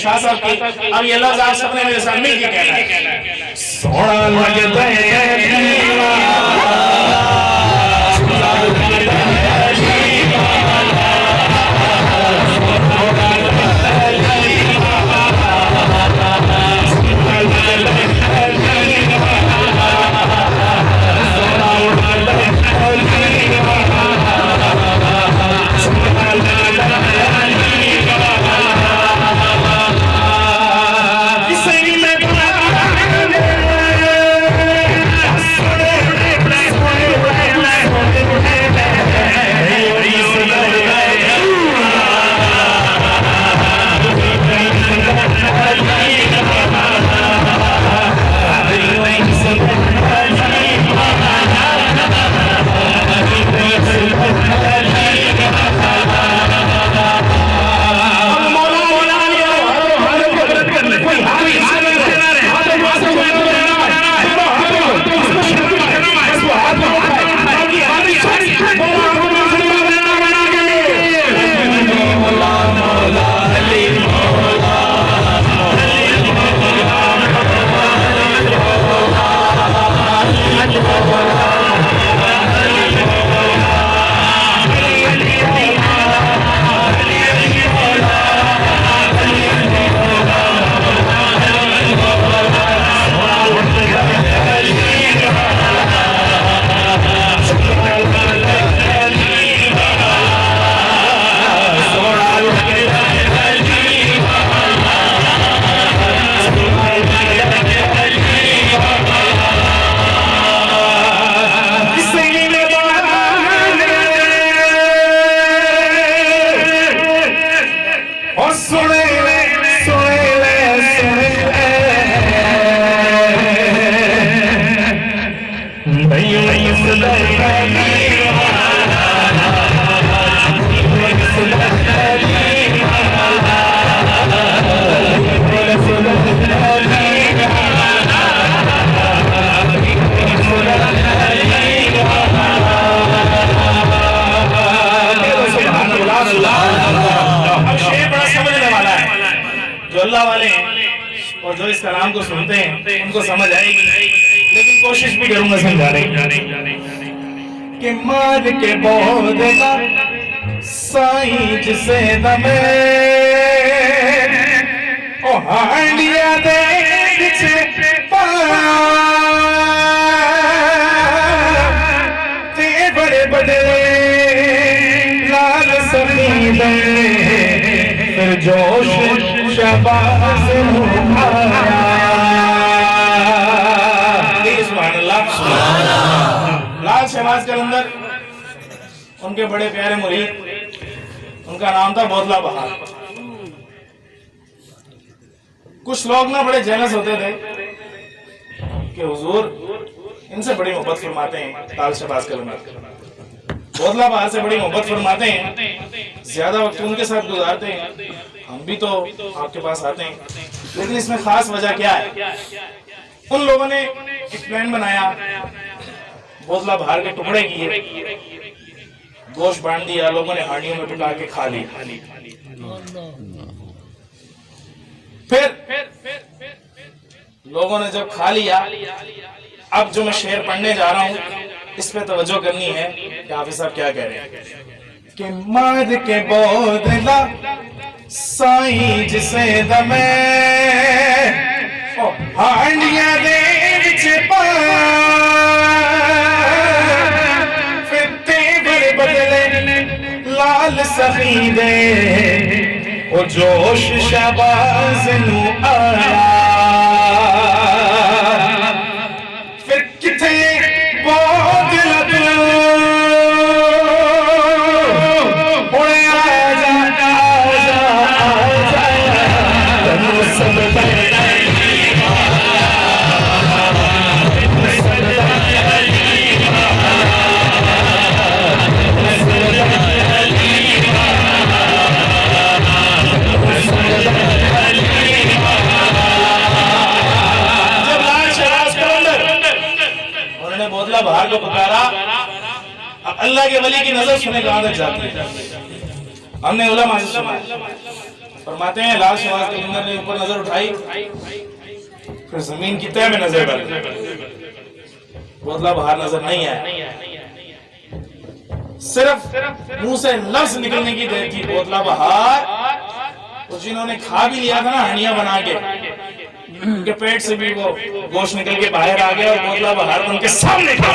شاہ صاحب کی. اب یہ لفظ آپ سب نے میرے ساتھ مل کے کہنا ہے. سونا لگتا ہے اس کلام کو سنتے ہیں ان کو سمجھ آئے گی، لیکن کوشش بھی کروں گا سمجھانے کہ مار کے بود کا سائیں جسے دمے او ہانڈیا دے چھے پاتے بڑے بڑے لال سفیدے پھر جوش شباز آیا. سبحان اللہ. لال شہباز قلندر ان کے بڑے پیارے مرید، ان کا نام تھا بودلہ بہار. کچھ لوگ نا بڑے جیلس ہوتے تھے کہ حضور ان سے بڑی محبت فرماتے ہیں. لال شہباز قلندر بودلہ بہار سے بڑی محبت فرماتے ہیں، زیادہ وقت ان کے ساتھ گزارتے ہیں. ہم بھی تو آپ کے پاس آتے ہیں، لیکن اس میں خاص وجہ کیا ہے؟ ان لوگوں نے ایک پلان بنایا، بودلہ بہار کے ٹکڑے کیے، گوشت بانٹ دیا، لوگوں نے ہانڈیوں میں پکا کے کھا لی. پھر لوگوں نے جب کھا لیا، اب جو میں شعر پڑھنے جا رہا ہوں اس پہ توجہ کرنی ہے کہ حافظ صاحب کیا کہہ رہے ہیں کہ مار کے بودلہ سائیں جسے دمے ہانڈیاں دے چھپا فتے بڑے بدلے لال سفیدے او جوش شہباز نو آیا. پھر کتھے بودلہ تو ہوئے آجا بہار کو پکارا. اللہ کے ولی کی نظر سنے کہاں تک جاتی ہے. ہم نے علماء سے سنا فرماتے ہیں لاش شہباز کلندر نے اوپر نظر اٹھائی، پھر زمین کی تہہ میں نظر ڈالی، بوتلا بہار نظر نہیں آیا، صرف منہ سے لفظ نکلنے کی دیر تھی بوتلا بہار، اور جنہوں نے کھا بھی لیا تھا نا ہنیا بنا کے، ان کے پیٹ سے بھی وہ گوشت نکل کے باہر آ گیا اور بوتلا بہار ان کے سامنے کھا۔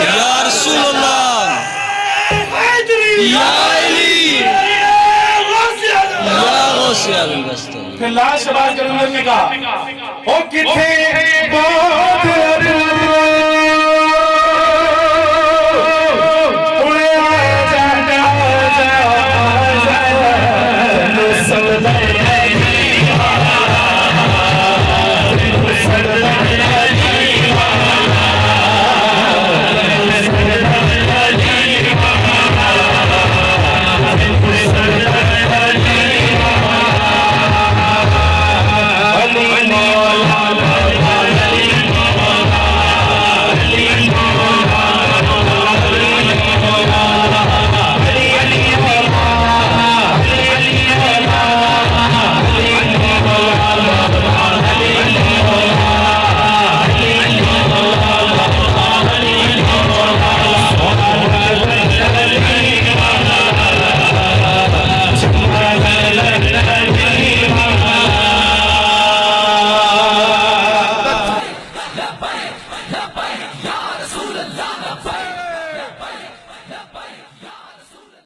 یا رسول اللہ، یا علی، یا غوث اعظم دستور۔ پھر لاش شہباز کلندر نے کہا او کتھے بات